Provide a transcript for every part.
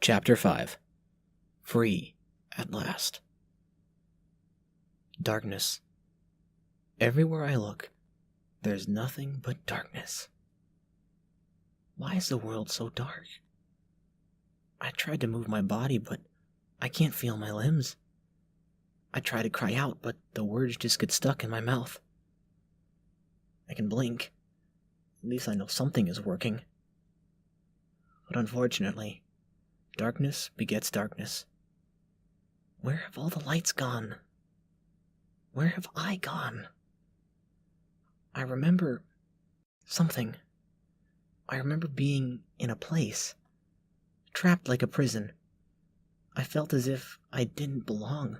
Chapter 5. Free at last. Darkness. Everywhere I look, there's nothing but darkness. Why is the world so dark? I tried to move my body, but I can't feel my limbs. I try to cry out, but the words just get stuck in my mouth. I can blink. At least I know something is working. But unfortunately, darkness begets darkness. Where have all the lights gone? Where have I gone? I remember something. I remember being in a place, trapped like a prison. I felt as if I didn't belong.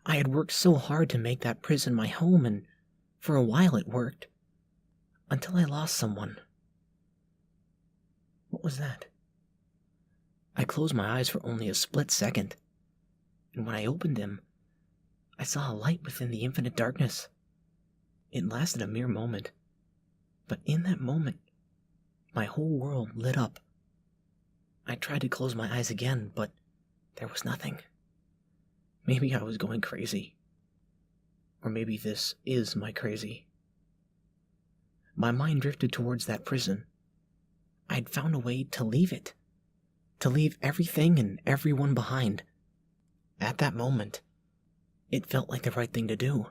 I had worked so hard to make that prison my home, and for a while it worked. Until I lost someone. What was that? I closed my eyes for only a split second, and when I opened them, I saw a light within the infinite darkness. It lasted a mere moment, but in that moment, my whole world lit up. I tried to close my eyes again, but there was nothing. Maybe I was going crazy. Or maybe this is my crazy. My mind drifted towards that prison. I'd found a way to leave it. To leave everything and everyone behind. At that moment, it felt like the right thing to do.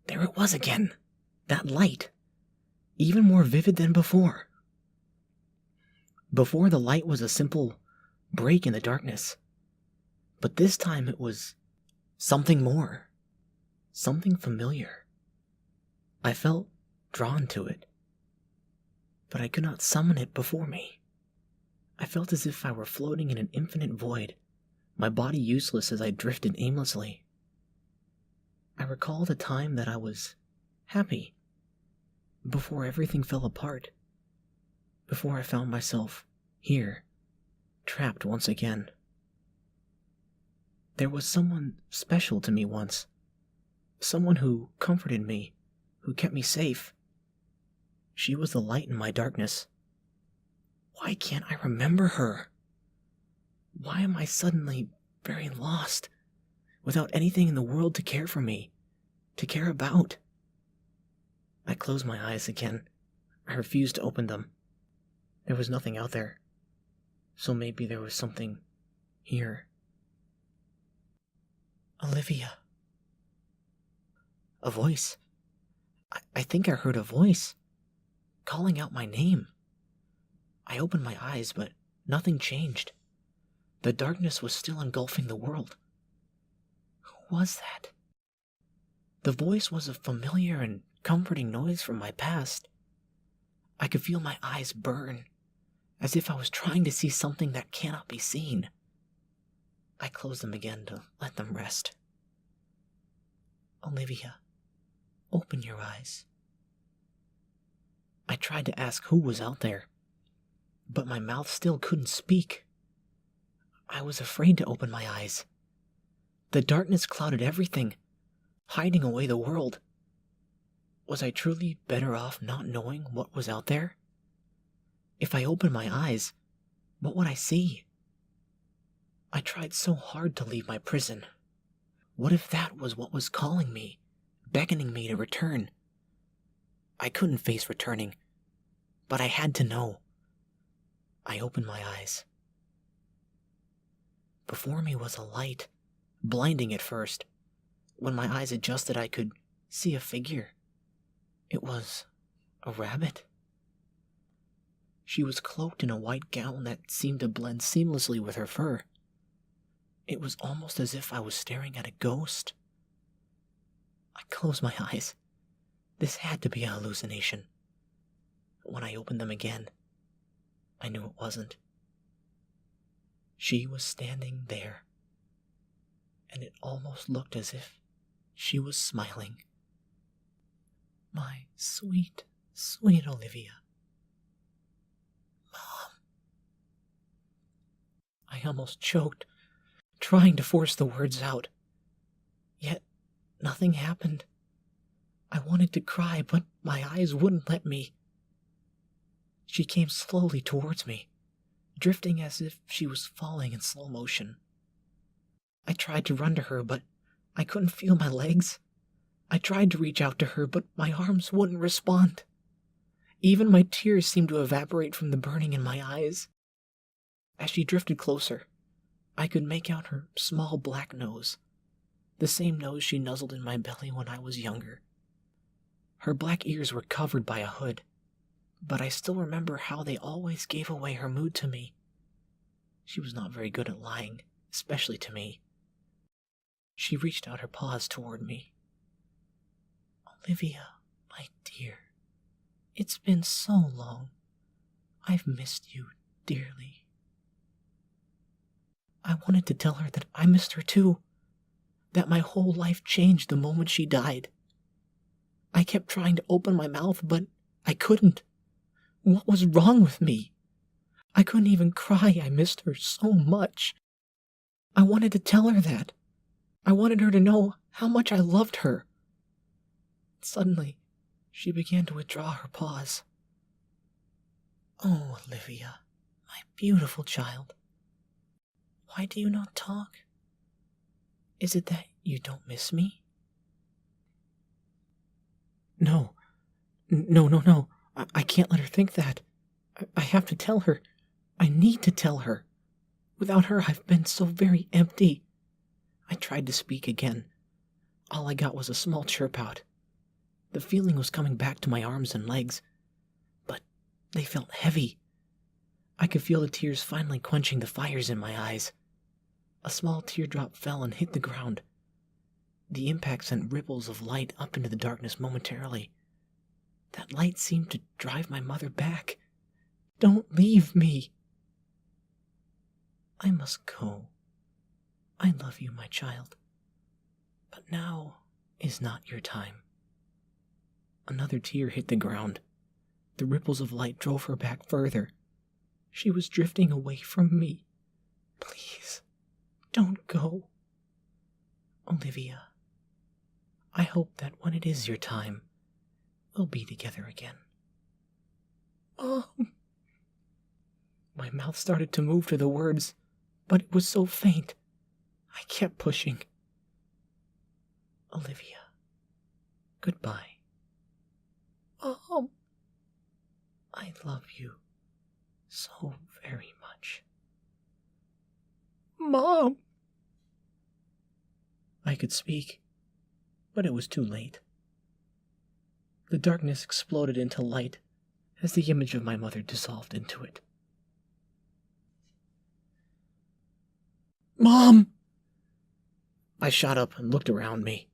There it was again, that light, even more vivid than before. Before, the light was a simple break in the darkness, but this time it was something more, something familiar. I felt drawn to it, but I could not summon it before me. I felt as if I were floating in an infinite void, my body useless as I drifted aimlessly. I recalled a time that I was happy, before everything fell apart, before I found myself here, trapped once again. There was someone special to me once, someone who comforted me, who kept me safe. She was the light in my darkness. Why can't I remember her? Why am I suddenly very lost, without anything in the world to care for me, to care about? I closed my eyes again. I refused to open them. There was nothing out there, so maybe there was something here. Olivia. A voice. I think I heard a voice, calling out my name. I opened my eyes, but nothing changed. The darkness was still engulfing the world. Who was that? The voice was a familiar and comforting noise from my past. I could feel my eyes burn, as if I was trying to see something that cannot be seen. I closed them again to let them rest. Olivia, open your eyes. I tried to ask who was out there, but my mouth still couldn't speak. I was afraid to open my eyes. The darkness clouded everything, hiding away the world. Was I truly better off not knowing what was out there? If I opened my eyes, what would I see? I tried so hard to leave my prison. What if that was what was calling me, beckoning me to return? I couldn't face returning, but I had to know. I opened my eyes. Before me was a light, blinding at first. When my eyes adjusted, I could see a figure. It was a rabbit. She was cloaked in a white gown that seemed to blend seamlessly with her fur. It was almost as if I was staring at a ghost. I closed my eyes. This had to be a hallucination. When I opened them again, I knew it wasn't. She was standing there, and it almost looked as if she was smiling. My sweet, sweet Olivia. Mom. I almost choked, trying to force the words out. Yet, nothing happened. I wanted to cry, but my eyes wouldn't let me. She came slowly towards me, drifting as if she was falling in slow motion. I tried to run to her, but I couldn't feel my legs. I tried to reach out to her, but my arms wouldn't respond. Even my tears seemed to evaporate from the burning in my eyes. As she drifted closer, I could make out her small black nose, the same nose she nuzzled in my belly when I was younger. Her black ears were covered by a hood, but I still remember how they always gave away her mood to me. She was not very good at lying, especially to me. She reached out her paws toward me. "Olivia, my dear, it's been so long. I've missed you dearly." I wanted to tell her that I missed her too, that my whole life changed the moment she died. I kept trying to open my mouth, but I couldn't. What was wrong with me? I couldn't even cry. I missed her so much. I wanted to tell her that. I wanted her to know how much I loved her. Suddenly, she began to withdraw her paws. "Oh, Olivia, my beautiful child. Why do you not talk? Is it that you don't miss me?" No. I can't let her think that. I have to tell her. I need to tell her. Without her, I've been so very empty. I tried to speak again. All I got was a small chirp out. The feeling was coming back to my arms and legs, but they felt heavy. I could feel the tears finally quenching the fires in my eyes. A small teardrop fell and hit the ground. The impact sent ripples of light up into the darkness momentarily. That light seemed to drive my mother back. "Don't leave me." "I must go. I love you, my child. But now is not your time." Another tear hit the ground. The ripples of light drove her back further. She was drifting away from me. "Please, don't go. Olivia, I hope that when it is your time, we'll be together again." My mouth started to move to the words, but it was so faint. I kept pushing. "Olivia, goodbye. I love you so very much." "Mom!" I could speak, but it was too late. The darkness exploded into light as the image of my mother dissolved into it. "Mom!" I shot up and looked around me.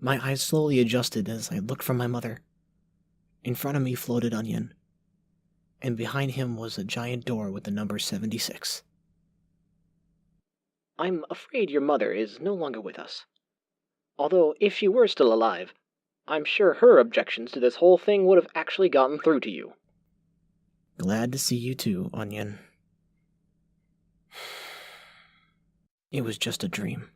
My eyes slowly adjusted as I looked from my mother. In front of me floated Onion, and behind him was a giant door with the number 76. "I'm afraid your mother is no longer with us. Although, if she were still alive, I'm sure her objections to this whole thing would have actually gotten through to you." "Glad to see you too, Onion." It was just a dream.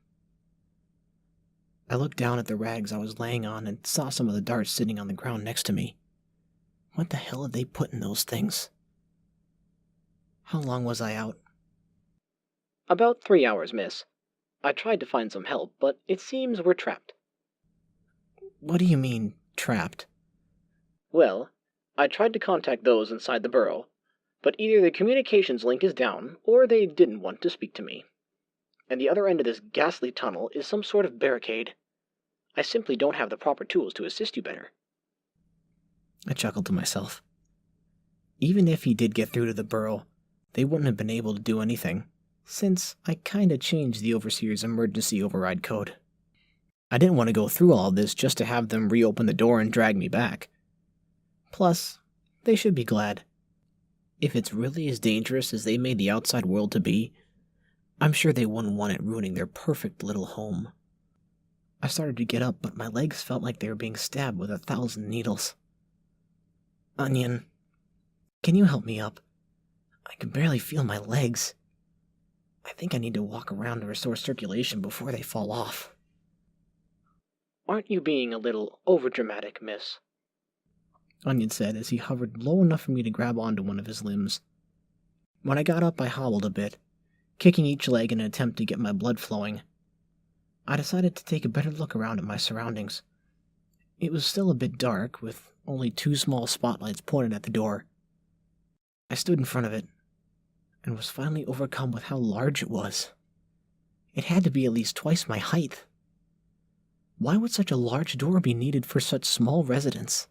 I looked down at the rags I was laying on and saw some of the darts sitting on the ground next to me. What the hell had they put in those things? How long was I out? "About 3 hours, miss. I tried to find some help, but it seems we're trapped." "What do you mean, trapped?" "Well, I tried to contact those inside the Burrow, but either the communications link is down, or they didn't want to speak to me. And the other end of this ghastly tunnel is some sort of barricade. I simply don't have the proper tools to assist you better." I chuckled to myself. Even if he did get through to the Burrow, they wouldn't have been able to do anything, since I kinda changed the Overseer's emergency override code. I didn't want to go through all this just to have them reopen the door and drag me back. Plus, they should be glad. If it's really as dangerous as they made the outside world to be, I'm sure they wouldn't want it ruining their perfect little home. I started to get up, but my legs felt like they were being stabbed with 1,000 needles. "Onion, can you help me up? I can barely feel my legs. I think I need to walk around to restore circulation before they fall off." "Aren't you being a little overdramatic, miss?" Onion said as he hovered low enough for me to grab onto one of his limbs. When I got up, I hobbled a bit, kicking each leg in an attempt to get my blood flowing. I decided to take a better look around at my surroundings. It was still a bit dark, with only 2 small spotlights pointed at the door. I stood in front of it, and was finally overcome with how large it was. It had to be at least twice my height. Why would such a large door be needed for such small residents?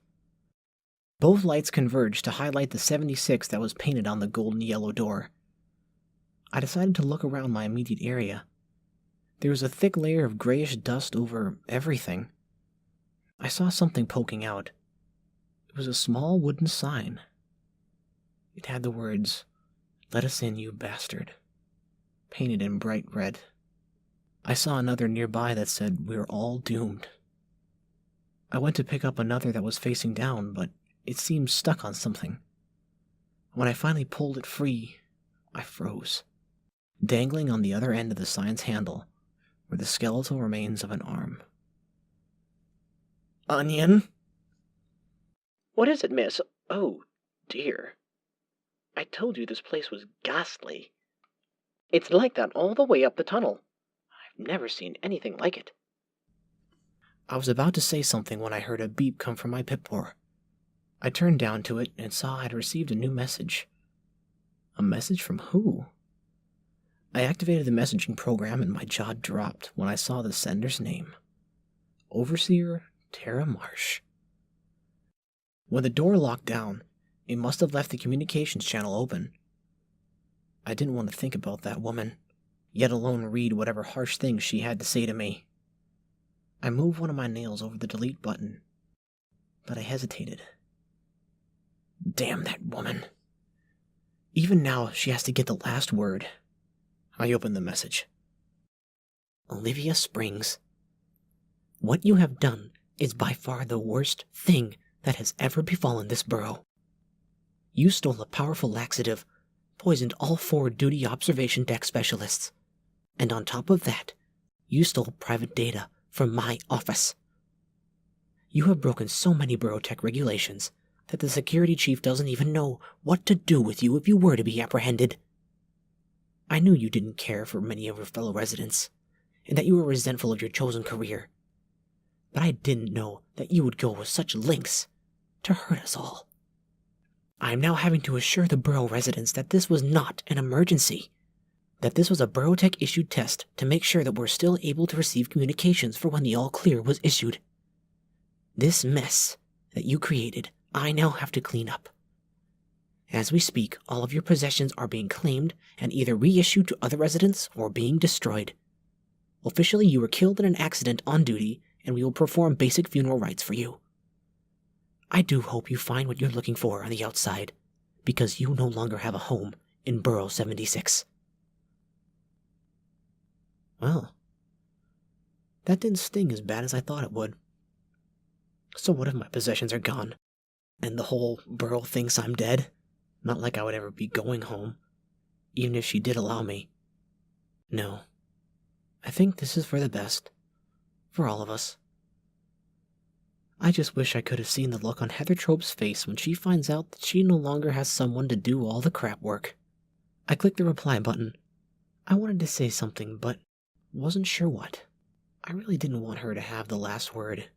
Both lights converged to highlight the 76 that was painted on the golden yellow door. I decided to look around my immediate area. There was a thick layer of grayish dust over everything. I saw something poking out. It was a small wooden sign. It had the words, "Let us in, you bastard," painted in bright red. I saw another nearby that said, "We're all doomed." I went to pick up another that was facing down, but it seemed stuck on something. When I finally pulled it free, I froze. Dangling on the other end of the sign's handle were the skeletal remains of an arm. "Onion?" "What is it, miss? Oh, dear. I told you this place was ghastly. It's like that all the way up the tunnel. I've never seen anything like it." I was about to say something when I heard a beep come from my Pip-Boar. I turned down to it and saw I had received a new message. A message from who? I activated the messaging program and my jaw dropped when I saw the sender's name. Overseer Tara Marsh. When the door locked down, it must have left the communications channel open. I didn't want to think about that woman, yet alone read whatever harsh things she had to say to me. I moved one of my nails over the delete button, but I hesitated. Damn that woman. Even now, she has to get the last word. I opened the message. Olivia Springs. What you have done is by far the worst thing that has ever befallen this borough. You stole a powerful laxative, poisoned all 4 duty observation deck specialists, and on top of that, you stole private data from my office. You have broken so many borough tech regulations that the security chief doesn't even know what to do with you if you were to be apprehended. I knew you didn't care for many of your fellow residents, and that you were resentful of your chosen career. But I didn't know that you would go with such lengths to hurt us all. I am now having to assure the borough residents that this was not an emergency, that this was a borough tech issued test to make sure that we're still able to receive communications for when the all clear was issued. This mess that you created, I now have to clean up. As we speak, all of your possessions are being claimed and either reissued to other residents or being destroyed. Officially, you were killed in an accident on duty, and we will perform basic funeral rites for you. I do hope you find what you're looking for on the outside, because you no longer have a home in Burrow 76. Well, that didn't sting as bad as I thought it would. So what if my possessions are gone, and the whole Burrow thinks I'm dead? Not like I would ever be going home, even if she did allow me. No, I think this is for the best, for all of us. I just wish I could have seen the look on Heather Trope's face when she finds out that she no longer has someone to do all the crap work. I clicked the reply button. I wanted to say something, but wasn't sure what. I really didn't want her to have the last word,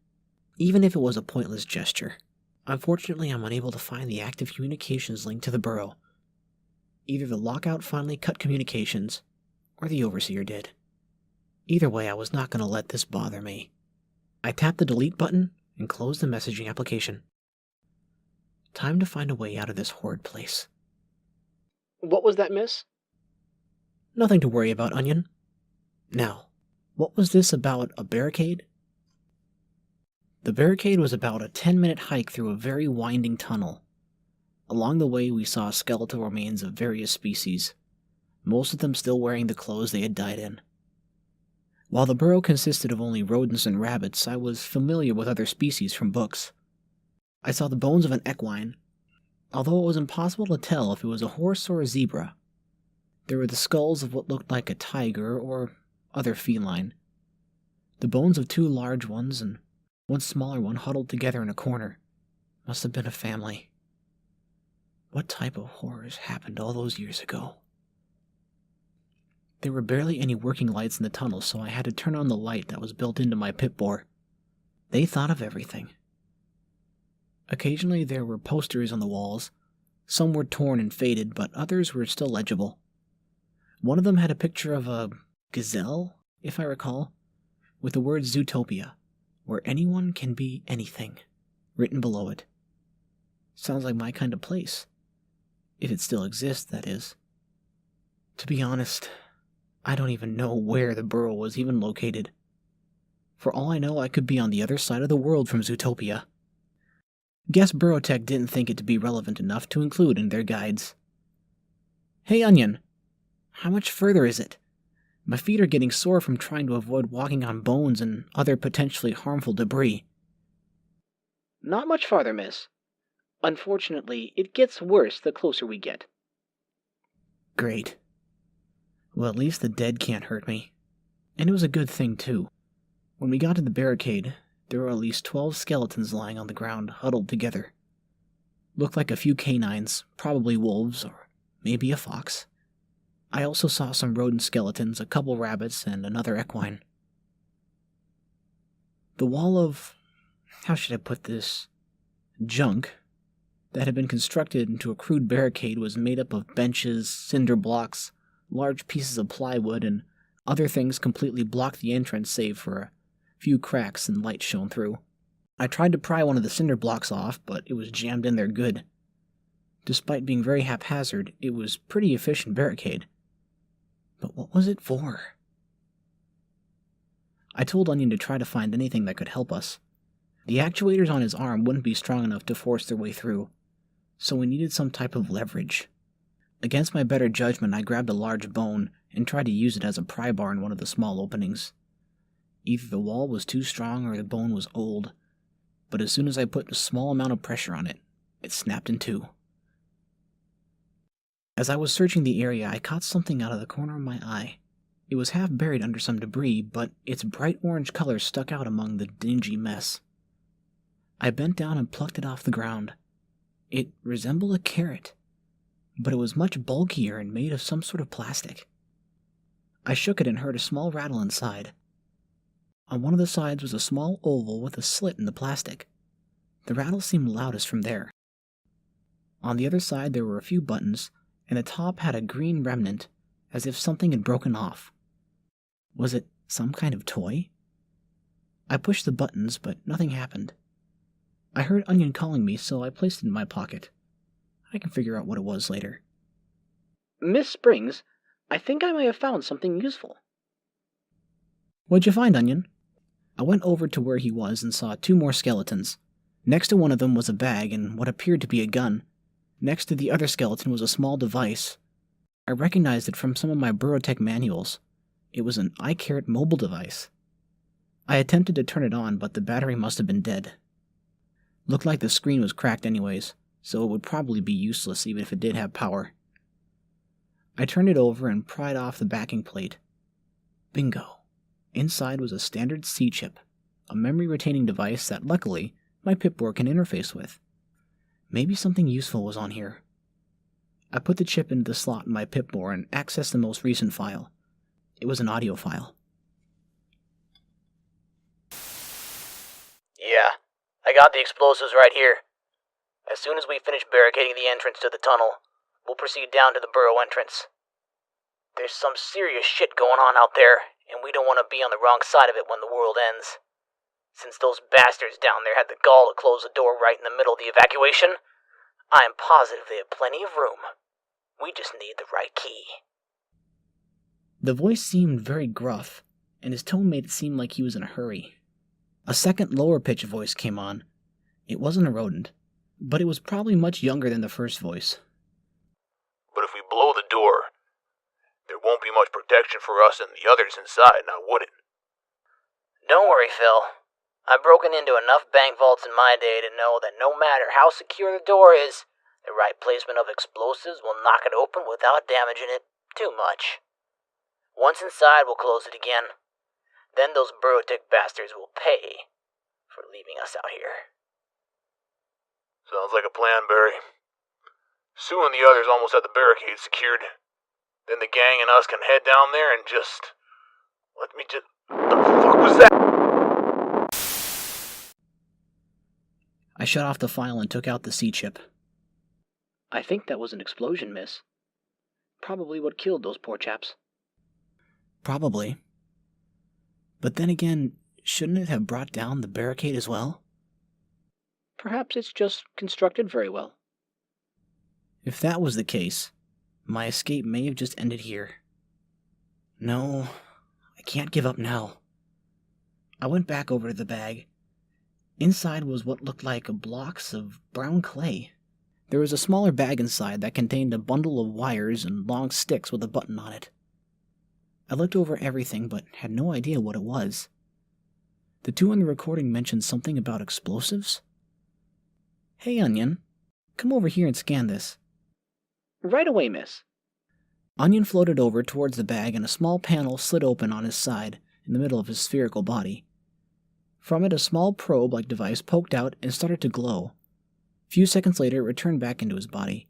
even if it was a pointless gesture. Unfortunately, I'm unable to find the active communications link to the borough. Either the lockout finally cut communications, or the overseer did. Either way, I was not going to let this bother me. I tapped the delete button and closed the messaging application. Time to find a way out of this horrid place. What was that, miss? Nothing to worry about, Onion. Now, what was this about a barricade? The barricade was about a 10-minute hike through a very winding tunnel. Along the way, we saw skeletal remains of various species, most of them still wearing the clothes they had died in. While the burrow consisted of only rodents and rabbits, I was familiar with other species from books. I saw the bones of an equine, although it was impossible to tell if it was a horse or a zebra. There were the skulls of what looked like a tiger or other feline, the bones of 2 large ones and one smaller one huddled together in a corner. Must have been a family. What type of horrors happened all those years ago? There were barely any working lights in the tunnel, so I had to turn on the light that was built into my pit bore. They thought of everything. Occasionally there were posters on the walls. Some were torn and faded, but others were still legible. One of them had a picture of a gazelle, if I recall, with the word Zootopia, where anyone can be anything, written below it. Sounds like my kind of place. If it still exists, that is. To be honest, I don't even know where the Burrow was even located. For all I know, I could be on the other side of the world from Zootopia. Guess Burrow Tech didn't think it to be relevant enough to include in their guides. Hey, Onion, how much further is it? My feet are getting sore from trying to avoid walking on bones and other potentially harmful debris. Not much farther, miss. Unfortunately, it gets worse the closer we get. Great. Well, at least the dead can't hurt me. And it was a good thing, too. When we got to the barricade, there were at least 12 skeletons lying on the ground, huddled together. Looked like a few canines, probably wolves, or maybe a fox. I also saw some rodent skeletons, a couple rabbits, and another equine. The wall of, how should I put this, junk that had been constructed into a crude barricade was made up of benches, cinder blocks, large pieces of plywood, and other things completely blocked the entrance save for a few cracks and light shone through. I tried to pry one of the cinder blocks off, but it was jammed in there good. Despite being very haphazard, it was pretty efficient barricade. But what was it for? I told Onion to try to find anything that could help us. The actuators on his arm wouldn't be strong enough to force their way through, so we needed some type of leverage. Against my better judgment, I grabbed a large bone and tried to use it as a pry bar in one of the small openings. Either the wall was too strong or the bone was old, but as soon as I put a small amount of pressure on it, it snapped in two. As I was searching the area, I caught something out of the corner of my eye. It was half buried under some debris, but its bright orange color stuck out among the dingy mess. I bent down and plucked it off the ground. It resembled a carrot, but it was much bulkier and made of some sort of plastic. I shook it and heard a small rattle inside. On one of the sides was a small oval with a slit in the plastic. The rattle seemed loudest from there. On the other side there were a few buttons, and the top had a green remnant, as if something had broken off. Was it some kind of toy? I pushed the buttons, but nothing happened. I heard Onion calling me, so I placed it in my pocket. I can figure out what it was later. Miss Springs, I think I may have found something useful. What'd you find, Onion? I went over to where he was and saw 2 more skeletons. Next to one of them was a bag and what appeared to be a gun. Next to the other skeleton was a small device. I recognized it from some of my Burrow Tech manuals. It was an iCarrot mobile device. I attempted to turn it on, but the battery must have been dead. Looked like the screen was cracked anyways, so it would probably be useless even if it did have power. I turned it over and pried off the backing plate. Bingo. Inside was a standard C-chip, a memory-retaining device that, luckily, my Pip-Board can interface with. Maybe something useful was on here. I put the chip into the slot in my Pip-Board and accessed the most recent file. It was an audio file. Yeah, I got the explosives right here. As soon as we finish barricading the entrance to the tunnel, we'll proceed down to the Burrow entrance. There's some serious shit going on out there, and we don't want to be on the wrong side of it when the world ends. Since those bastards down there had the gall to close the door right in the middle of the evacuation, I am positive they have plenty of room. We just need the right key. The voice seemed very gruff, and his tone made it seem like he was in a hurry. A second lower-pitched voice came on. It wasn't a rodent, but it was probably much younger than the first voice. But if we blow the door, there won't be much protection for us and the others inside, now would it? Don't worry, Phil. I've broken into enough bank vaults in my day to know that no matter how secure the door is, the right placement of explosives will knock it open without damaging it too much. Once inside, we'll close it again. Then those Burrow-Tech bastards will pay for leaving us out here. Sounds like a plan, Barry. Sue and the others almost had the barricade secured. Then the gang and us can head down there and just... What the fuck was that? I shut off the file and took out the C-chip. I think that was an explosion, miss. Probably what killed those poor chaps. Probably. But then again, shouldn't it have brought down the barricade as well? Perhaps it's just constructed very well. If that was the case, my escape may have just ended here. No, I can't give up now. I went back over to the bag. Inside was what looked like blocks of brown clay. There was a smaller bag inside that contained a bundle of wires and long sticks with a button on it. I looked over everything but had no idea what it was. The two in the recording mentioned something about explosives. Hey, Onion, come over here and scan this. Right away, miss. Onion floated over towards the bag and a small panel slid open on his side in the middle of his spherical body. From it, a small probe-like device poked out and started to glow. A few seconds later, it returned back into his body.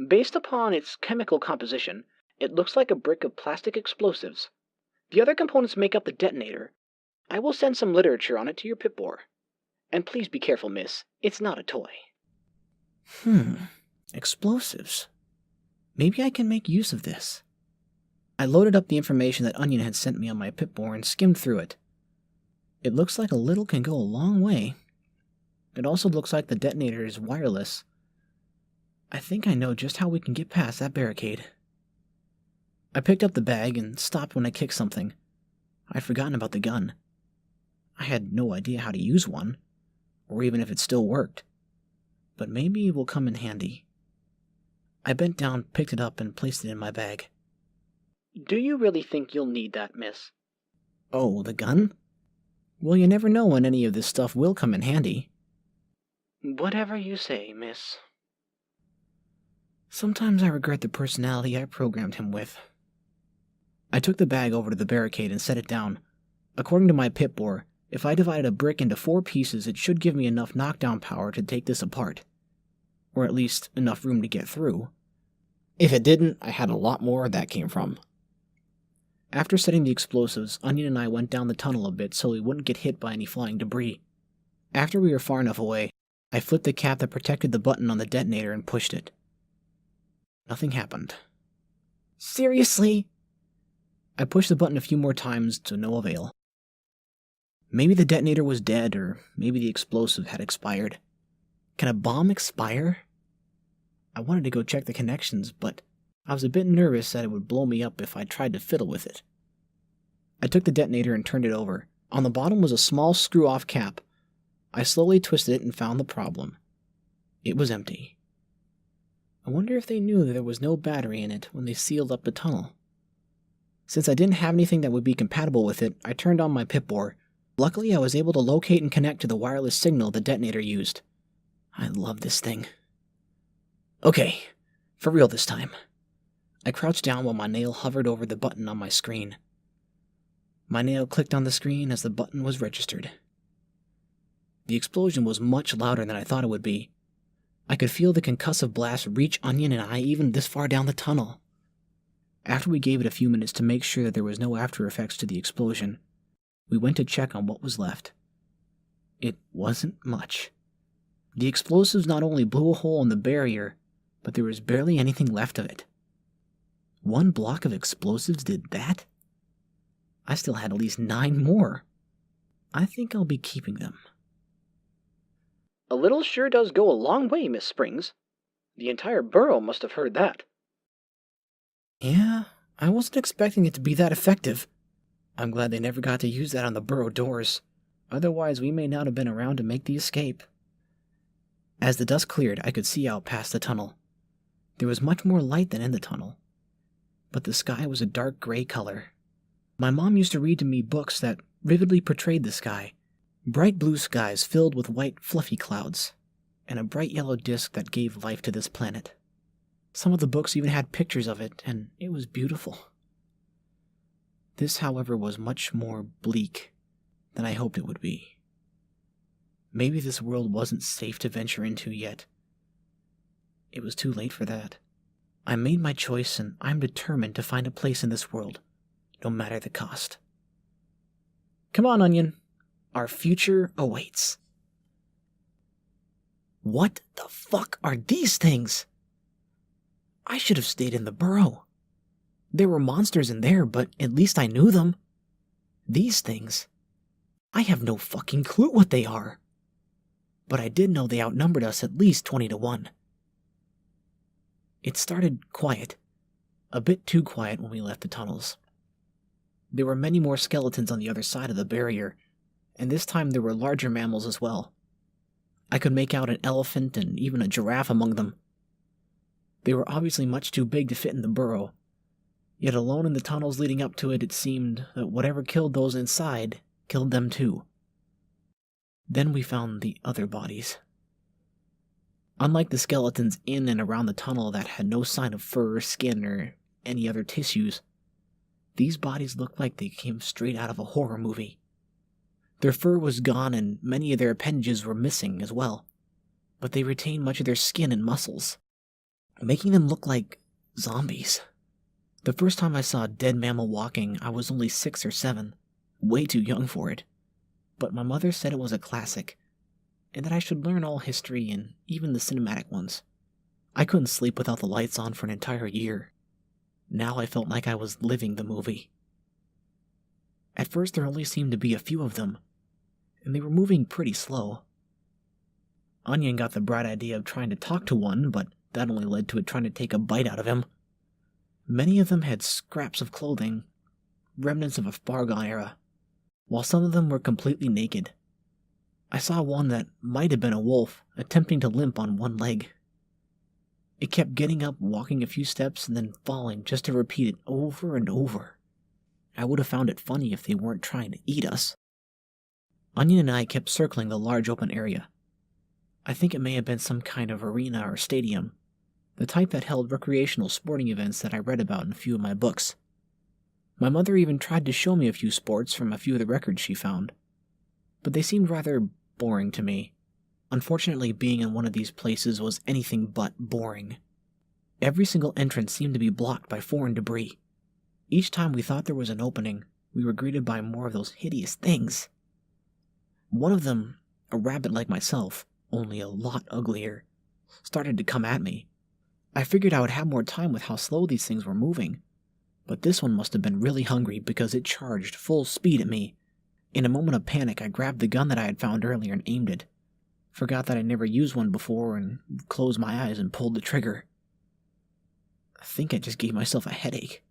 Based upon its chemical composition, it looks like a brick of plastic explosives. The other components make up the detonator. I will send some literature on it to your Pip-Boy. And please be careful, miss. It's not a toy. Explosives. Maybe I can make use of this. I loaded up the information that Onion had sent me on my Pip-Boy and skimmed through it. It looks like a little can go a long way. It also looks like the detonator is wireless. I think I know just how we can get past that barricade. I picked up the bag and stopped when I kicked something. I'd forgotten about the gun. I had no idea how to use one, or even if it still worked. But maybe it will come in handy. I bent down, picked it up, and placed it in my bag. Do you really think you'll need that, miss? Oh, the gun? Well, you never know when any of this stuff will come in handy. Whatever you say, miss. Sometimes I regret the personality I programmed him with. I took the bag over to the barricade and set it down. According to my Pip-Boy, if I divided a brick into 4 pieces, it should give me enough knockdown power to take this apart. Or at least enough room to get through. If it didn't, I had a lot more where that came from. After setting the explosives, Onion and I went down the tunnel a bit so we wouldn't get hit by any flying debris. After we were far enough away, I flipped the cap that protected the button on the detonator and pushed it. Nothing happened. Seriously? I pushed the button a few more times to no avail. Maybe the detonator was dead, or maybe the explosive had expired. Can a bomb expire? I wanted to go check the connections, but I was a bit nervous that it would blow me up if I tried to fiddle with it. I took the detonator and turned it over. On the bottom was a small screw-off cap. I slowly twisted it and found the problem. It was empty. I wonder if they knew that there was no battery in it when they sealed up the tunnel. Since I didn't have anything that would be compatible with it, I turned on my Pip-Boy. Luckily, I was able to locate and connect to the wireless signal the detonator used. I love this thing. Okay, for real this time. I crouched down while my nail hovered over the button on my screen. My nail clicked on the screen as the button was registered. The explosion was much louder than I thought it would be. I could feel the concussive blast reach Onion and I even this far down the tunnel. After we gave it a few minutes to make sure that there was no after effects to the explosion, we went to check on what was left. It wasn't much. The explosives not only blew a hole in the barrier, but there was barely anything left of it. 1 block of explosives did that? I still had at least 9 more. I think I'll be keeping them. A little sure does go a long way, Miss Springs. The entire Burrow must have heard that. Yeah, I wasn't expecting it to be that effective. I'm glad they never got to use that on the Burrow doors. Otherwise, we may not have been around to make the escape. As the dust cleared, I could see out past the tunnel. There was much more light than in the tunnel, but the sky was a dark gray color. My mom used to read to me books that vividly portrayed the sky. Bright blue skies filled with white, fluffy clouds, and a bright yellow disk that gave life to this planet. Some of the books even had pictures of it, and it was beautiful. This, however, was much more bleak than I hoped it would be. Maybe this world wasn't safe to venture into yet. it was too late for that. I made my choice, and I'm determined to find a place in this world, no matter the cost. Come on, Onion. Our future awaits. What the fuck are these things? I should have stayed in the burrow. There were monsters in there, but at least I knew them. These things, I have no fucking clue what they are. But I did know they outnumbered us at least 20-1. It started quiet, a bit too quiet when we left the tunnels. There were many more skeletons on the other side of the barrier, and this time there were larger mammals as well. I could make out an elephant and even a giraffe among them. They were obviously much too big to fit in the burrow, yet alone in the tunnels leading up to it, it seemed that whatever killed those inside killed them too. Then we found the other bodies. Unlike the skeletons in and around the tunnel that had no sign of fur, skin, or any other tissues, these bodies looked like they came straight out of a horror movie. Their fur was gone and many of their appendages were missing as well, but they retained much of their skin and muscles, making them look like zombies. The first time I saw a dead mammal walking, I was only 6 or 7, way too young for it. But my mother said it was a classic, and that I should learn all history and even the cinematic ones. I couldn't sleep without the lights on for an entire year. Now I felt like I was living the movie. At first there only seemed to be a few of them, and they were moving pretty slow. Onion got the bright idea of trying to talk to one, but that only led to it trying to take a bite out of him. Many of them had scraps of clothing, remnants of a bygone era, while some of them were completely naked. I saw one that might have been a wolf, attempting to limp on one leg. It kept getting up, walking a few steps, and then falling just to repeat it over and over. I would have found it funny if they weren't trying to eat us. Onion and I kept circling the large open area. I think it may have been some kind of arena or stadium, the type that held recreational sporting events that I read about in a few of my books. My mother even tried to show me a few sports from a few of the records she found, but they seemed rather boring to me. Unfortunately, being in one of these places was anything but boring. Every single entrance seemed to be blocked by foreign debris. Each time we thought there was an opening, we were greeted by more of those hideous things. One of them, a rabbit like myself, only a lot uglier, started to come at me. I figured I would have more time with how slow these things were moving, but this one must have been really hungry because it charged full speed at me. In a moment of panic, I grabbed the gun that I had found earlier and aimed it. Forgot that I'd never used one before and closed my eyes and pulled the trigger. I think I just gave myself a headache.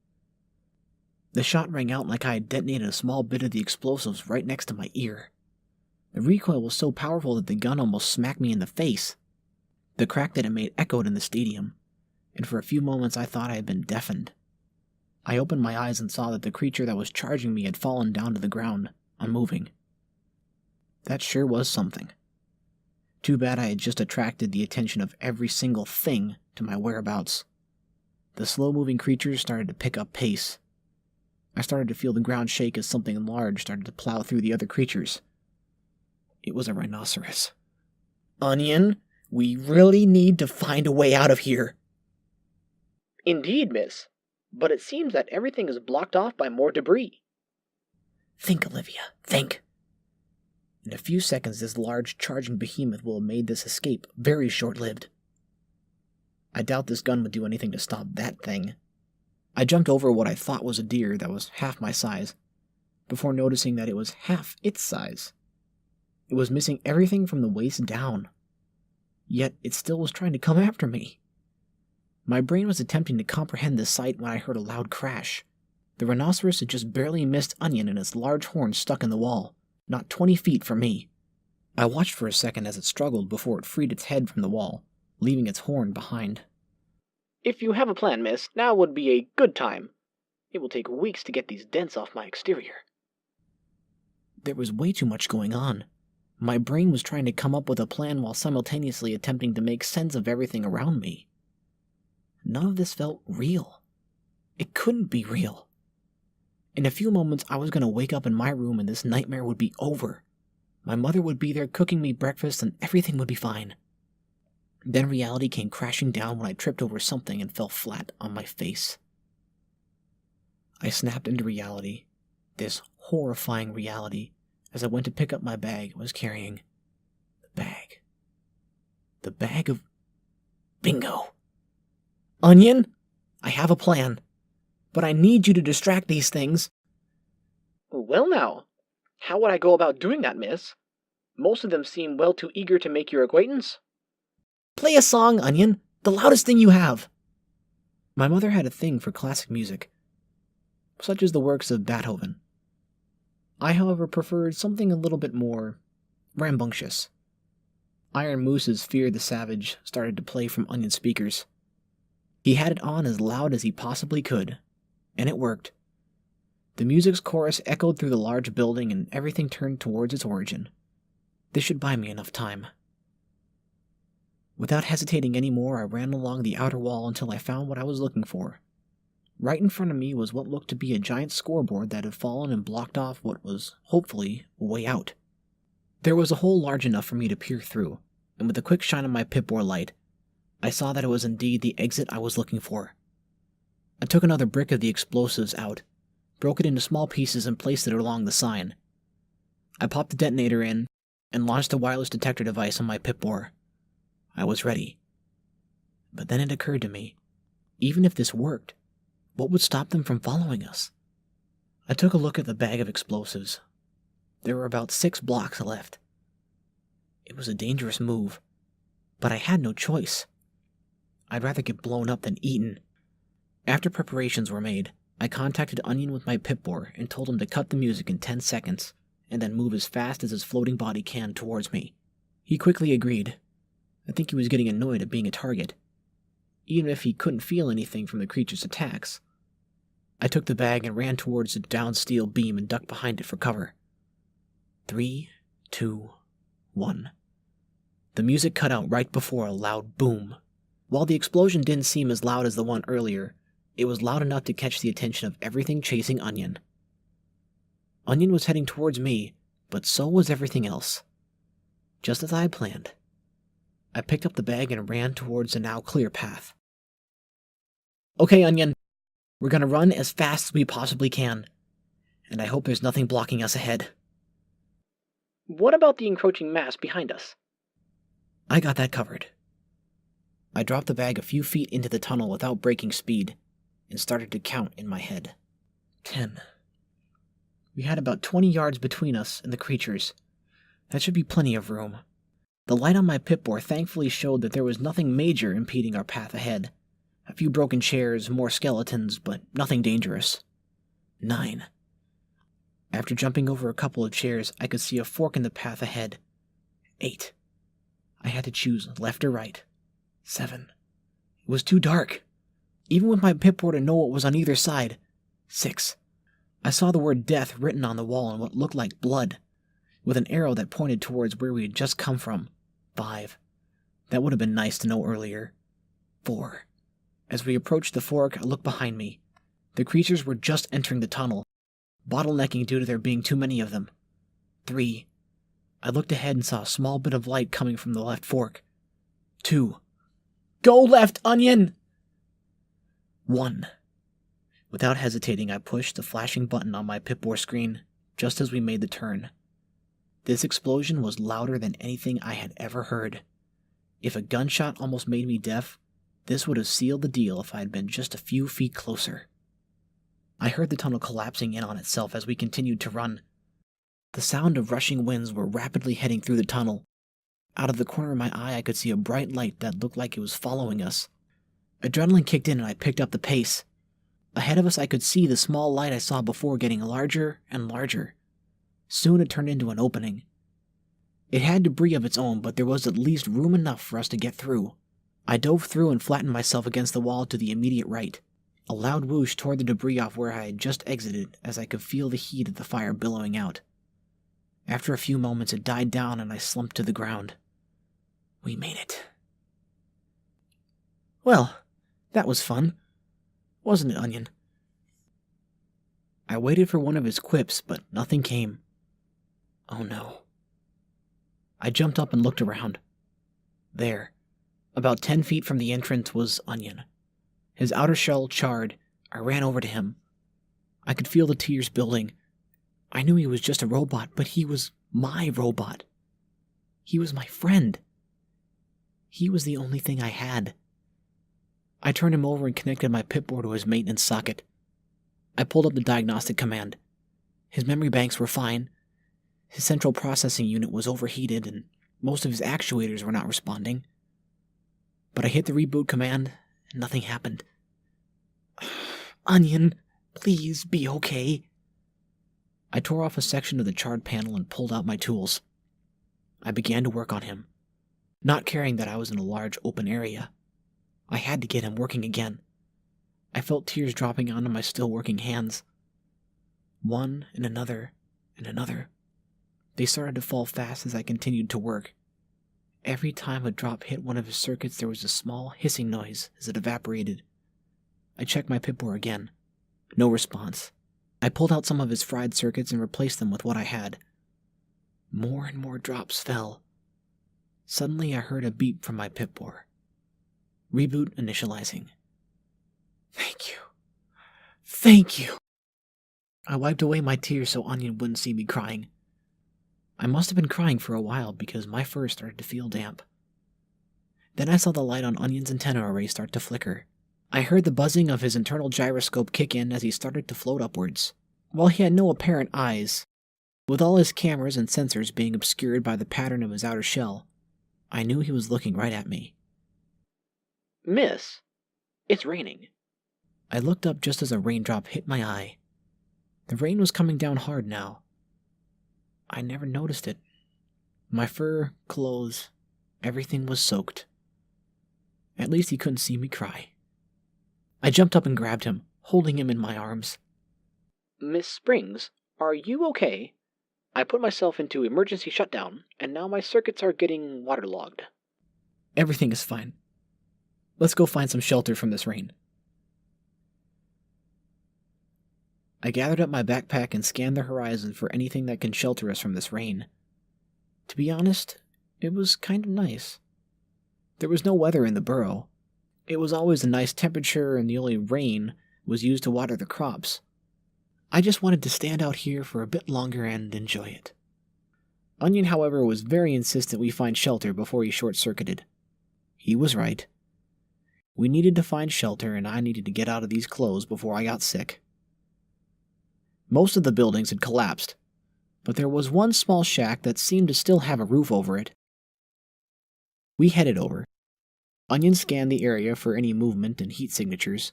The shot rang out like I had detonated a small bit of the explosives right next to my ear. The recoil was so powerful that the gun almost smacked me in the face. The crack that it made echoed in the stadium, and for a few moments I thought I had been deafened. I opened my eyes and saw that the creature that was charging me had fallen down to the ground, unmoving. That sure was something. Too bad I had just attracted the attention of every single thing to my whereabouts. The slow-moving creatures started to pick up pace. I started to feel the ground shake as something large started to plow through the other creatures. It was a rhinoceros. Onion, we really need to find a way out of here. Indeed, miss. But it seems that everything is blocked off by more debris. Think, Olivia, think. In a few seconds, this large, charging behemoth will have made this escape very short-lived. I doubt this gun would do anything to stop that thing. I jumped over what I thought was a deer that was half my size, before noticing that it was half its size. It was missing everything from the waist down. Yet it still was trying to come after me. My brain was attempting to comprehend this sight when I heard a loud crash. The rhinoceros had just barely missed Onion and its large horn stuck in the wall, not 20 feet from me. I watched for a second as it struggled before it freed its head from the wall, leaving its horn behind. If you have a plan, miss, now would be a good time. It will take weeks to get these dents off my exterior. There was way too much going on. My brain was trying to come up with a plan while simultaneously attempting to make sense of everything around me. None of this felt real. It couldn't be real. In a few moments, I was going to wake up in my room and this nightmare would be over. My mother would be there cooking me breakfast and everything would be fine. Then reality came crashing down when I tripped over something and fell flat on my face. I snapped into reality, this horrifying reality, as I went to pick up my bag and was carrying the bag. The bag of... Bingo! Onion, I have a plan, but I need you to distract these things. Well now, how would I go about doing that, miss? Most of them seem well too eager to make your acquaintance. Play a song, Onion, the loudest thing you have. My mother had a thing for classic music, such as the works of Beethoven. I, however, preferred something a little bit more rambunctious. Iron Moose's Fear the Savage started to play from Onion's speakers. He had it on as loud as he possibly could, and it worked. The music's chorus echoed through the large building and everything turned towards its origin. This should buy me enough time. Without hesitating any more, I ran along the outer wall until I found what I was looking for. Right in front of me was what looked to be a giant scoreboard that had fallen and blocked off what was, hopefully, a way out. There was a hole large enough for me to peer through, and with a quick shine of my pip-bore light, I saw that it was indeed the exit I was looking for. I took another brick of the explosives out, broke it into small pieces and placed it along the sign. I popped the detonator in, and launched the wireless detector device on my pip-bore. I was ready. But then it occurred to me, even if this worked, what would stop them from following us? I took a look at the bag of explosives. There were about 6 blocks left. It was a dangerous move, but I had no choice. I'd rather get blown up than eaten. After preparations were made, I contacted Onion with my pip-bore and told him to cut the music in 10 seconds, and then move as fast as his floating body can towards me. He quickly agreed. I think he was getting annoyed at being a target, even if he couldn't feel anything from the creature's attacks. I took the bag and ran towards the downed steel beam and ducked behind it for cover. 3, 2, 1. The music cut out right before a loud boom. While the explosion didn't seem as loud as the one earlier, it was loud enough to catch the attention of everything chasing Onion. Onion was heading towards me, but so was everything else. Just as I had planned. I picked up the bag and ran towards the now clear path. Okay, Onion, we're gonna run as fast as we possibly can, and I hope there's nothing blocking us ahead. What about the encroaching mass behind us? I got that covered. I dropped the bag a few feet into the tunnel without breaking speed, and started to count in my head. 10. We had about 20 yards between us and the creatures. That should be plenty of room. The light on my pip-bore thankfully showed that there was nothing major impeding our path ahead. A few broken chairs, more skeletons, but nothing dangerous. 9. After jumping over a couple of chairs, I could see a fork in the path ahead. 8. I had to choose left or right. 7. It was too dark, even with my pip-bore to know what was on either side. 6. I saw the word death written on the wall in what looked like blood, with an arrow that pointed towards where we had just come from. 5. That would have been nice to know earlier. 4. As we approached the fork, I looked behind me. The creatures were just entering the tunnel, bottlenecking due to there being too many of them. 3. I looked ahead and saw a small bit of light coming from the left fork. 2. Go left, Onion! 1. Without hesitating, I pushed the flashing button on my pip-bore screen just as we made the turn. This explosion was louder than anything I had ever heard. If a gunshot almost made me deaf, this would have sealed the deal if I had been just a few feet closer. I heard the tunnel collapsing in on itself as we continued to run. The sound of rushing winds were rapidly heading through the tunnel. Out of the corner of my eye, I could see a bright light that looked like it was following us. Adrenaline kicked in and I picked up the pace. Ahead of us, I could see the small light I saw before getting larger and larger. Soon it turned into an opening. It had debris of its own, but there was at least room enough for us to get through. I dove through and flattened myself against the wall to the immediate right. A loud whoosh tore the debris off where I had just exited as I could feel the heat of the fire billowing out. After a few moments, it died down and I slumped to the ground. We made it. Well, that was fun. Wasn't it, Onion? I waited for one of his quips, but nothing came. Oh no. I jumped up and looked around. There, About 10 feet from the entrance was Onion. His outer shell charred. I ran over to him. I could feel the tears building. I knew he was just a robot, but he was my robot. He was my friend. He was the only thing I had. I turned him over and connected my Pip-Boy to his maintenance socket. I pulled up the diagnostic command. His memory banks were fine. His central processing unit was overheated, and most of his actuators were not responding. But I hit the reboot command, and nothing happened. Onion, please be okay. I tore off a section of the charred panel and pulled out my tools. I began to work on him, not caring that I was in a large open area. I had to get him working again. I felt tears dropping onto my still working hands. One and another and another. They started to fall fast as I continued to work. Every time a drop hit one of his circuits, there was a small hissing noise as it evaporated. I checked my Pip-Boy again. No response. I pulled out some of his fried circuits and replaced them with what I had. More and more drops fell. Suddenly I heard a beep from my Pip-Boy. Reboot initializing. Thank you. Thank you. I wiped away my tears so Onion wouldn't see me crying. I must have been crying for a while because my fur started to feel damp. Then I saw the light on Onion's antenna array start to flicker. I heard the buzzing of his internal gyroscope kick in as he started to float upwards. While he had no apparent eyes, with all his cameras and sensors being obscured by the pattern of his outer shell, I knew he was looking right at me. Miss, it's raining. I looked up just as a raindrop hit my eye. The rain was coming down hard now. I never noticed it. My fur, clothes, everything was soaked. At least he couldn't see me cry. I jumped up and grabbed him, holding him in my arms. Miss Springs, are you okay? I put myself into emergency shutdown, and now my circuits are getting waterlogged. Everything is fine. Let's go find some shelter from this rain. I gathered up my backpack and scanned the horizon for anything that can shelter us from this rain. To be honest, it was kind of nice. There was no weather in the Burrow. It was always a nice temperature, and the only rain was used to water the crops. I just wanted to stand out here for a bit longer and enjoy it. Onion, however, was very insistent we find shelter before he short-circuited. He was right. We needed to find shelter, and I needed to get out of these clothes before I got sick. Most of the buildings had collapsed, but there was one small shack that seemed to still have a roof over it. We headed over. Onion scanned the area for any movement and heat signatures.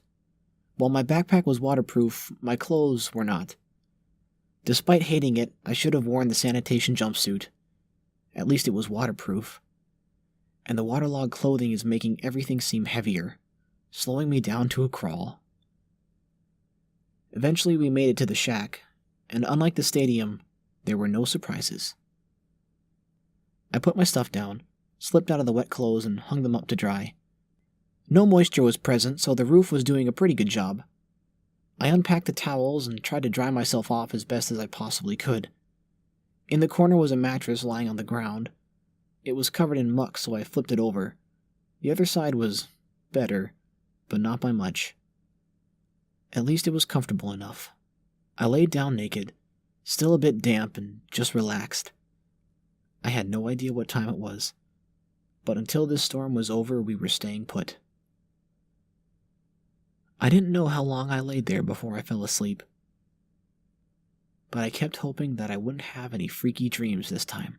While my backpack was waterproof, my clothes were not. Despite hating it, I should have worn the sanitation jumpsuit. At least it was waterproof. And the waterlogged clothing is making everything seem heavier, slowing me down to a crawl. Eventually we made it to the shack, and unlike the stadium, there were no surprises. I put my stuff down, slipped out of the wet clothes, and hung them up to dry. No moisture was present, so the roof was doing a pretty good job. I unpacked the towels and tried to dry myself off as best as I possibly could. In the corner was a mattress lying on the ground. It was covered in muck, so I flipped it over. The other side was better, but not by much. At least it was comfortable enough. I laid down naked, still a bit damp and just relaxed. I had no idea what time it was, but until this storm was over, we were staying put. I didn't know how long I laid there before I fell asleep, but I kept hoping that I wouldn't have any freaky dreams this time.